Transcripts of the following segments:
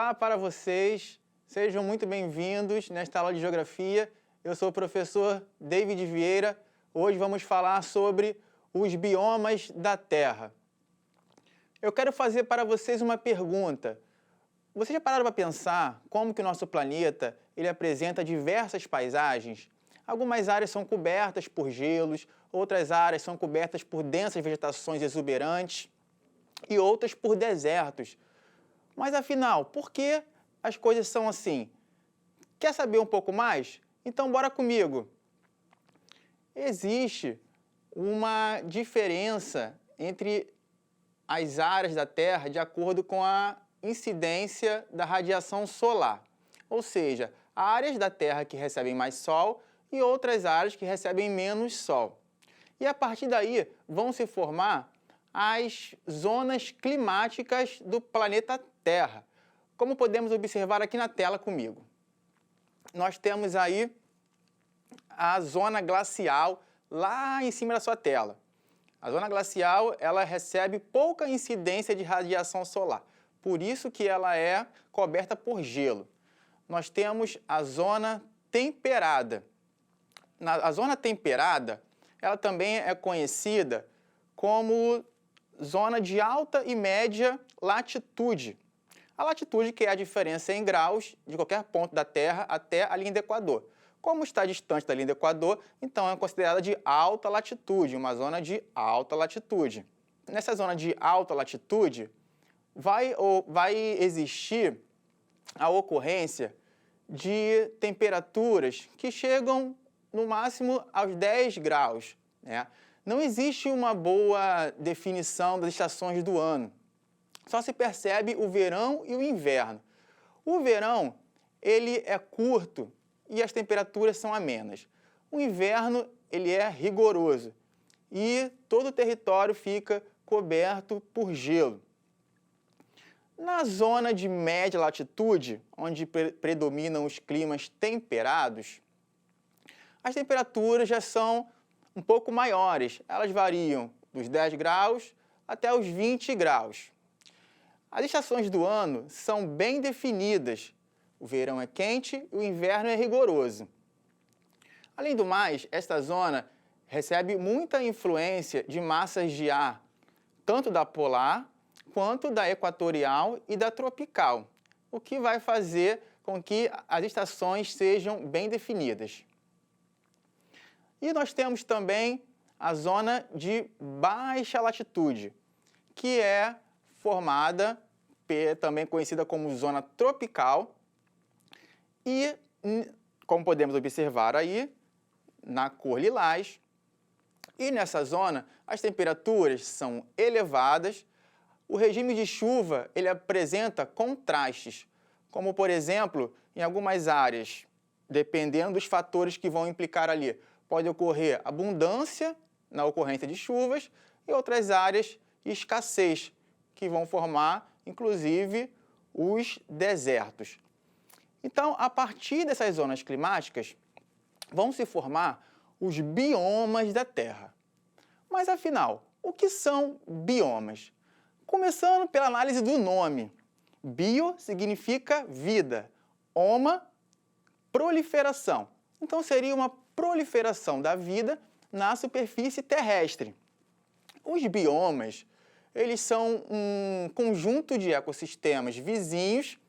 Olá para vocês, sejam muito bem-vindos nesta aula de Geografia. Eu sou o professor David Vieira. Hoje vamos falar sobre os biomas da Terra. Eu quero fazer para vocês uma pergunta. Vocês já pararam para pensar como que o nosso planeta ele apresenta diversas paisagens? Algumas áreas são cobertas por gelos, outras áreas são cobertas por densas vegetações exuberantes e outras por desertos. Mas afinal, por que as coisas são assim? Quer saber um pouco mais? Então bora comigo. Existe uma diferença entre as áreas da Terra de acordo com a incidência da radiação solar. Ou seja, há áreas da Terra que recebem mais Sol e outras áreas que recebem menos Sol. E a partir daí vão se formar as zonas climáticas do planeta Terra, como podemos observar aqui na tela comigo. Nós temos aí a zona glacial lá em cima da sua tela. A zona glacial ela recebe pouca incidência de radiação solar, por isso que ela é coberta por gelo. Nós temos a zona temperada. A zona temperada ela também é conhecida como zona de alta e média latitude. A latitude que é a diferença em graus de qualquer ponto da Terra até a linha do Equador. Como está distante da linha do Equador, então é considerada de alta latitude, uma zona de alta latitude. Nessa zona de alta latitude, vai existir a ocorrência de temperaturas que chegam no máximo aos 10 graus, né? Não existe uma boa definição das estações do ano. Só se percebe o verão e o inverno. O verão, ele é curto e as temperaturas são amenas. O inverno, ele é rigoroso e todo o território fica coberto por gelo. Na zona de média latitude, onde predominam os climas temperados, as temperaturas já são um pouco maiores. Elas variam dos 10 graus até os 20 graus. As estações do ano são bem definidas. O verão é quente e o inverno é rigoroso. Além do mais, esta zona recebe muita influência de massas de ar, tanto da polar quanto da equatorial e da tropical, o que vai fazer com que as estações sejam bem definidas. E nós temos também a zona de baixa latitude, que é formada, também conhecida como zona tropical, e, como podemos observar aí, na cor lilás, e nessa zona as temperaturas são elevadas, o regime de chuva ele apresenta contrastes, como por exemplo, em algumas áreas, dependendo dos fatores que vão implicar ali, pode ocorrer abundância na ocorrência de chuvas e outras áreas escassez, que vão formar, inclusive, os desertos. Então, a partir dessas zonas climáticas, vão se formar os biomas da Terra. Mas, afinal, o que são biomas? Começando pela análise do nome. Bio significa vida, oma, proliferação. Então, seria uma proliferação da vida na superfície terrestre. Os biomas, eles são um conjunto de ecossistemas vizinhos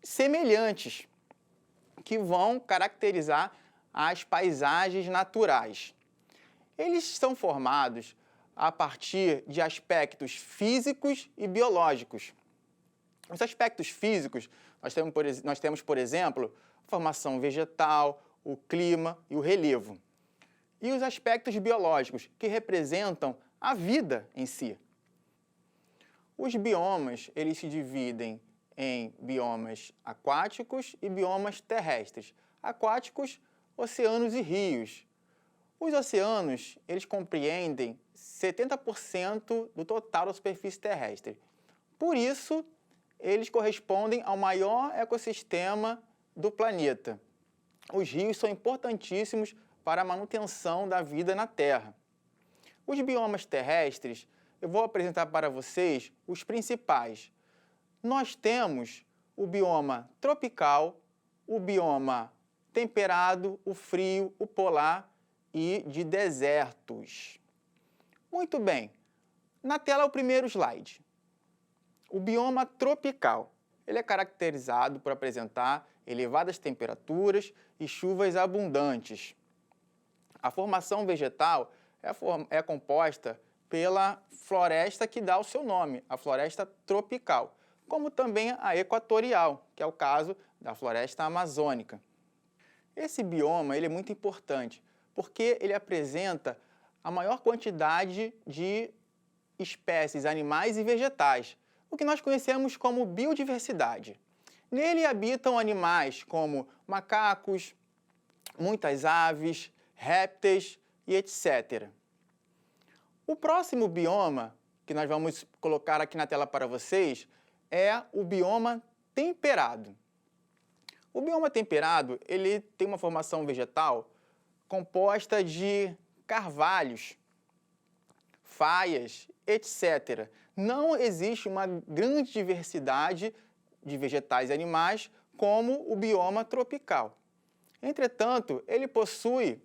semelhantes que vão caracterizar as paisagens naturais. Eles são formados a partir de aspectos físicos e biológicos. Os aspectos físicos, nós temos, por exemplo, a formação vegetal, o clima e o relevo. E os aspectos biológicos, que representam a vida em si. Os biomas, eles se dividem em biomas aquáticos e biomas terrestres. Aquáticos, oceanos e rios. Os oceanos, eles compreendem 70% do total da superfície terrestre. Por isso, eles correspondem ao maior ecossistema do planeta. Os rios são importantíssimos para a manutenção da vida na Terra. Os biomas terrestres, eu vou apresentar para vocês os principais. Nós temos o bioma tropical, o bioma temperado, o frio, o polar e de desertos. Muito bem. Na tela, o primeiro slide. O bioma tropical. Ele é caracterizado por apresentar elevadas temperaturas e chuvas abundantes. A formação vegetal é composta pela floresta que dá o seu nome, a floresta tropical, como também a equatorial, que é o caso da floresta amazônica. Esse bioma ele é muito importante, porque ele apresenta a maior quantidade de espécies animais e vegetais, o que nós conhecemos como biodiversidade. Nele habitam animais como macacos, muitas aves, répteis e etc. O próximo bioma que nós vamos colocar aqui na tela para vocês é o bioma temperado. O bioma temperado ele tem uma formação vegetal composta de carvalhos, faias, etc. Não existe uma grande diversidade de vegetais e animais como o bioma tropical. Entretanto, ele possui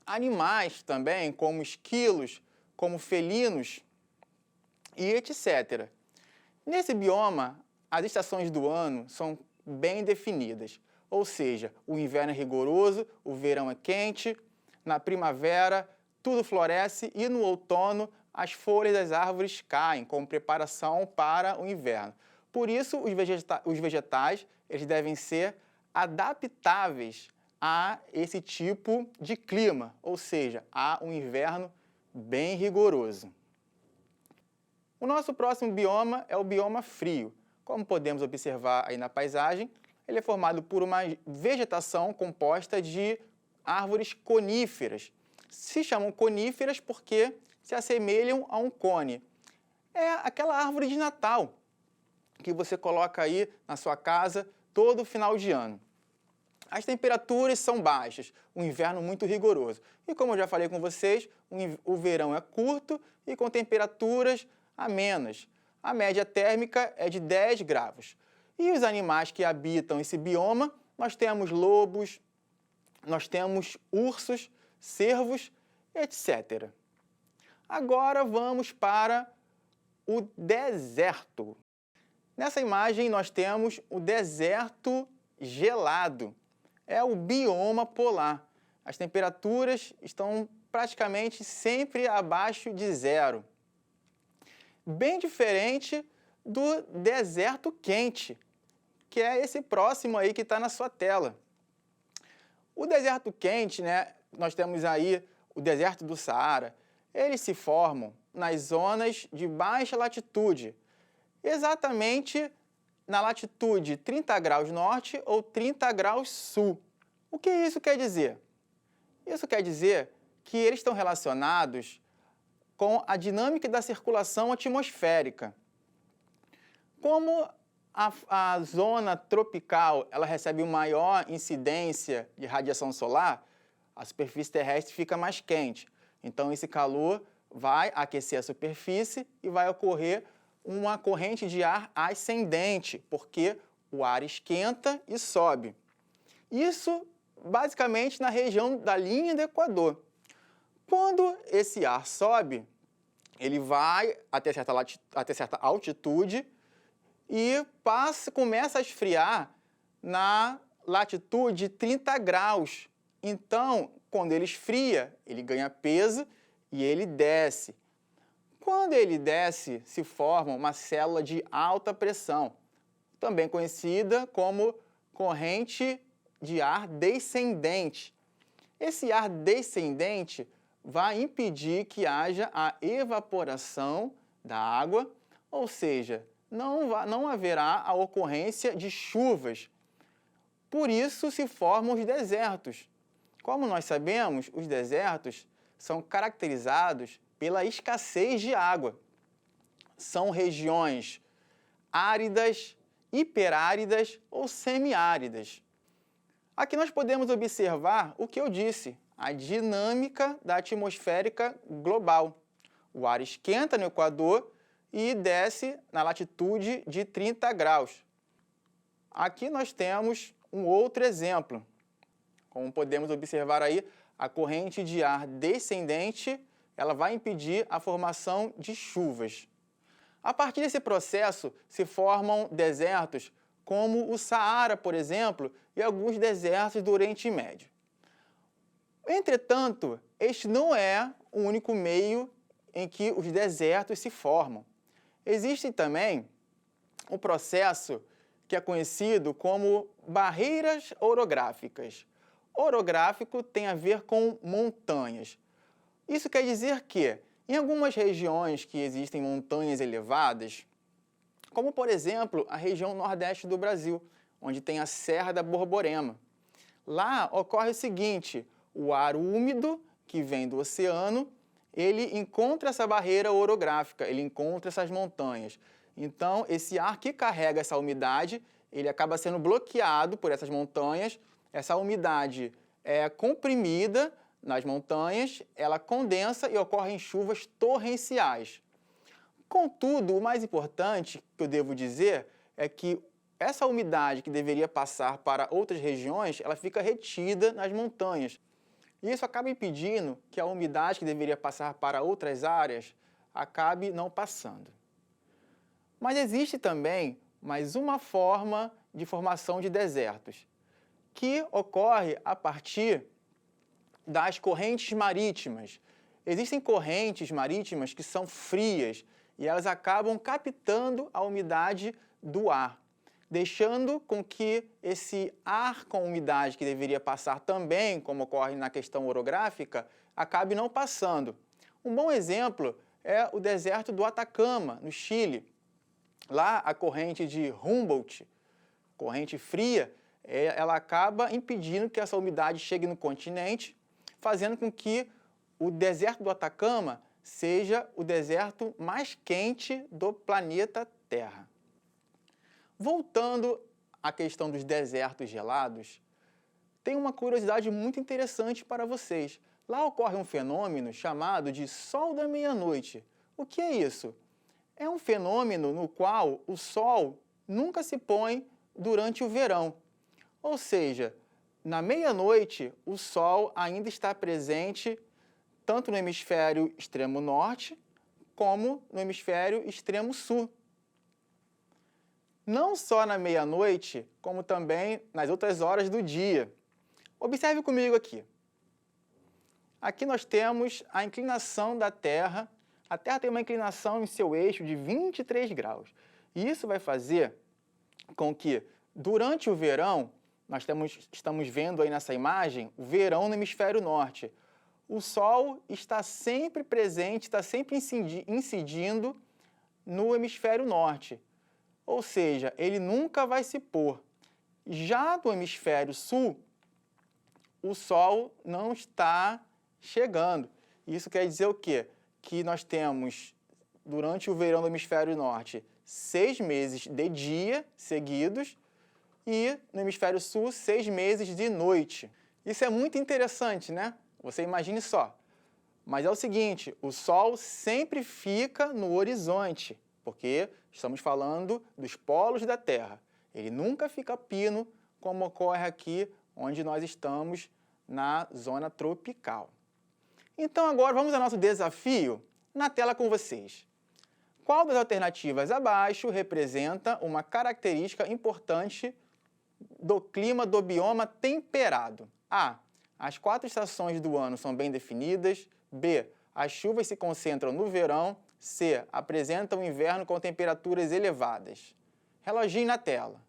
animais também, como esquilos, como felinos e etc. Nesse bioma, as estações do ano são bem definidas, ou seja, o inverno é rigoroso, o verão é quente, na primavera tudo floresce e no outono as folhas das árvores caem como preparação para o inverno. Por isso, os vegetais eles devem ser adaptáveis a esse tipo de clima, ou seja, a um inverno bem rigoroso. O nosso próximo bioma é o bioma frio. Como podemos observar aí na paisagem, ele é formado por uma vegetação composta de árvores coníferas. Se chamam coníferas porque se assemelham a um cone. É aquela árvore de Natal que você coloca aí na sua casa todo final de ano. As temperaturas são baixas, o inverno muito rigoroso. E como eu já falei com vocês, o verão é curto e com temperaturas amenas. A média térmica é de 10 graus. E os animais que habitam esse bioma, nós temos lobos, nós temos ursos, cervos, etc. Agora vamos para o deserto. Nessa imagem nós temos o deserto gelado. É o bioma polar. As temperaturas estão praticamente sempre abaixo de zero. Bem diferente do deserto quente, que é esse próximo aí que está na sua tela. O deserto quente, né, nós temos aí o deserto do Saara. Eles se formam nas zonas de baixa latitude, exatamente na latitude 30 graus norte ou 30 graus sul. O que isso quer dizer? Isso quer dizer que eles estão relacionados com a dinâmica da circulação atmosférica. Como a zona tropical ela recebe maior incidência de radiação solar, a superfície terrestre fica mais quente. Então, esse calor vai aquecer a superfície e vai ocorrer uma corrente de ar ascendente, porque o ar esquenta e sobe. Isso, basicamente, na região da linha do Equador. Quando esse ar sobe, ele vai até certa altitude e começa a esfriar na latitude 30 graus. Então, quando ele esfria, ele ganha peso e ele desce. Quando ele desce, se forma uma célula de alta pressão, também conhecida como corrente de ar descendente. Esse ar descendente vai impedir que haja a evaporação da água, ou seja, não haverá a ocorrência de chuvas. Por isso se formam os desertos. Como nós sabemos, os desertos são caracterizados pela escassez de água. São regiões áridas, hiperáridas ou semiáridas. Aqui nós podemos observar o que eu disse, a dinâmica da atmosférica global. O ar esquenta no Equador e desce na latitude de 30 graus. Aqui nós temos um outro exemplo. Como podemos observar aí, a corrente de ar descendente, ela vai impedir a formação de chuvas. A partir desse processo, se formam desertos como o Saara, por exemplo, e alguns desertos do Oriente Médio. Entretanto, este não é o único meio em que os desertos se formam. Existe também um processo que é conhecido como barreiras orográficas. Orográfico tem a ver com montanhas. Isso quer dizer que, em algumas regiões que existem montanhas elevadas, como por exemplo a região nordeste do Brasil, onde tem a Serra da Borborema, lá ocorre o seguinte: o ar úmido que vem do oceano, ele encontra essa barreira orográfica, ele encontra essas montanhas. Então, esse ar que carrega essa umidade, ele acaba sendo bloqueado por essas montanhas. Essa umidade é comprimida nas montanhas, ela condensa e ocorrem chuvas torrenciais. Contudo, o mais importante que eu devo dizer é que essa umidade que deveria passar para outras regiões, ela fica retida nas montanhas. E isso acaba impedindo que a umidade que deveria passar para outras áreas acabe não passando. Mas existe também mais uma forma de formação de desertos, que ocorre a partir das correntes marítimas. Existem correntes marítimas que são frias e elas acabam captando a umidade do ar, deixando com que esse ar com umidade que deveria passar também, como ocorre na questão orográfica, acabe não passando. Um bom exemplo é o deserto do Atacama, no Chile. Lá, a corrente de Humboldt, corrente fria, ela acaba impedindo que essa umidade chegue no continente, fazendo com que o deserto do Atacama seja o deserto mais quente do planeta Terra. Voltando à questão dos desertos gelados, tem uma curiosidade muito interessante para vocês. Lá ocorre um fenômeno chamado de sol da meia-noite. O que é isso? É um fenômeno no qual o sol nunca se põe durante o verão. Ou seja, na meia-noite, o sol ainda está presente tanto no hemisfério extremo norte como no hemisfério extremo sul. Não só na meia-noite, como também nas outras horas do dia. Observe comigo aqui. Aqui nós temos a inclinação da Terra. A Terra tem uma inclinação em seu eixo de 23 graus. E isso vai fazer com que, durante o verão, nós estamos vendo aí nessa imagem o verão no hemisfério norte. O Sol está sempre presente, está sempre incidindo no hemisfério norte. Ou seja, ele nunca vai se pôr. Já no hemisfério sul, o Sol não está chegando. Isso quer dizer o quê? Que nós temos, durante o verão do hemisfério norte, 6 meses de dia seguidos e no hemisfério sul, 6 meses de noite. Isso é muito interessante, né? Você imagine só. Mas é o seguinte, o Sol sempre fica no horizonte, porque estamos falando dos polos da Terra. Ele nunca fica pino, como ocorre aqui onde nós estamos na zona tropical. Então agora vamos ao nosso desafio na tela com vocês. Qual das alternativas abaixo representa uma característica importante do clima do bioma temperado? A. As 4 estações do ano são bem definidas. B. As chuvas se concentram no verão. C. Apresentam o inverno com temperaturas elevadas. Reloginho na tela.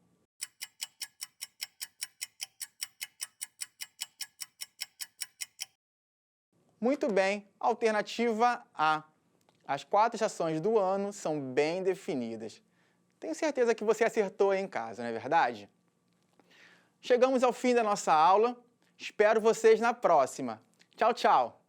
Muito bem, alternativa A. As 4 estações do ano são bem definidas. Tenho certeza que você acertou aí em casa, não é verdade? Chegamos ao fim da nossa aula. Espero vocês na próxima. Tchau, tchau!